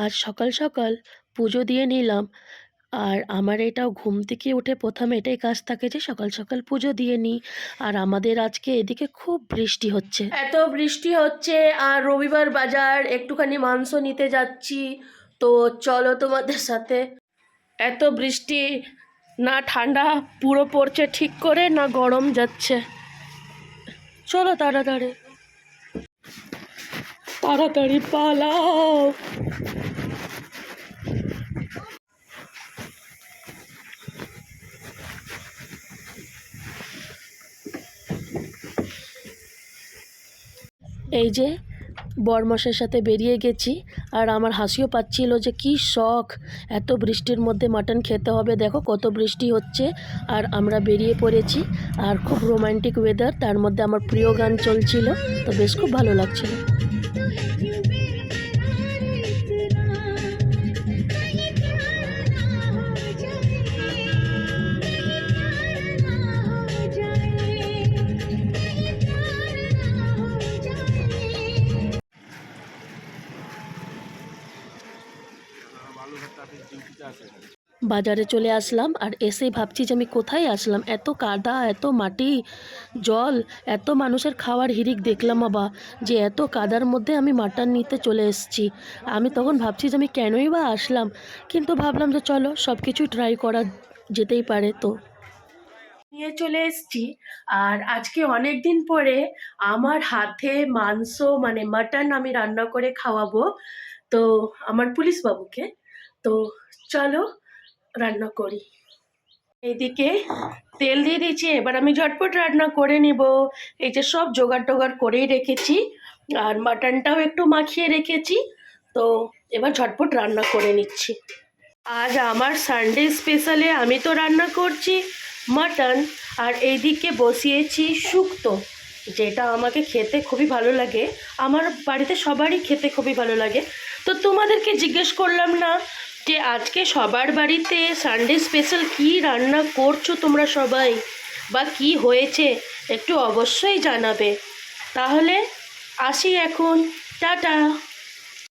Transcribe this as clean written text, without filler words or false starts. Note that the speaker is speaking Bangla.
আজ সকাল সকাল পুজো দিয়ে নিলাম। আর আমার এটাও ঘুম থেকে উঠে প্রথম এটাই কাজ থাকে যে সকাল সকাল পুজো দিয়ে নিই। আর আমাদের আজকে এদিকে খুব বৃষ্টি হচ্ছে, এত বৃষ্টি হচ্ছে। আর রবিবার বাজার একটুখানি মাংস নিতে যাচ্ছি। তো চলো তোমাদের সাথে। এত বৃষ্টি, না ঠান্ডা পুরো পড়ছে ঠিক করে, না গরম যাচ্ছে। চলো তাড়াতাড়ি তাড়াতাড়ি পালাও। এই যে বরমশের সাথে বেরিয়ে গেছি। আর আমার হাসিও পাচ্ছিল যে কি শখ, এত বৃষ্টির মধ্যে মাটন খেতে হবে। দেখো কত বৃষ্টি হচ্ছে আর আমরা বেরিয়ে পড়েছি। আর খুব রোমান্টিক ওয়েদার, তার মধ্যে আমার প্রিয় গান চলছিল, তো বেশ খুব ভালো লাগছিল। বাজারে চলে আসলাম আর এসেই ভাবছি যে আমি কোথায় আসলাম, এত কাদা, এত মাটি, জল, এত মানুষের খাওয়ার হিড়িক দেখলাম। বাবা, যে এত কাদার মধ্যে আমি মাটন নিতে চলে এসেছি। আমি তখন ভাবছি যে আমি কেনই বা আসলাম, কিন্তু ভাবলাম যে চলো সব কিছু ট্রাই করা যেতেই পারে। তো নিয়ে চলে এসেছি। আর আজকে অনেক দিন পরে আমার হাতে মাংস মানে মাটন আমি রান্না করে খাওয়াবো তো আমার পুলিশ বাবুকে। তো চলো রান্না করি। এইদিকে তেল দিয়ে দিয়েছি, এবার আমি ঝটপট রান্না করে নিব। এই যে সব জোগাড় টোগাড় করেই রেখেছি, আর মাটনটাও একটু মাখিয়ে রেখেছি। তো এবার ঝটপট রান্না করে নিচ্ছি। আজ আমার সানডে স্পেশালে আমি তো রান্না করছি মাটন, আর এইদিকে বসিয়েছি শুক্তো, যেটা আমাকে খেতে খুবই ভালো লাগে। আমার বাড়িতে সবারই খেতে খুবই ভালো লাগে। তো তোমাদেরকে জিজ্ঞেস করলাম না যে আজকে সবার বাড়িতে সানডে স্পেশাল কী রান্না করছো তোমরা সবাই, বা কি হয়েছে একটু অবশ্যই জানাবে। তাহলে আসি এখন, টাটা।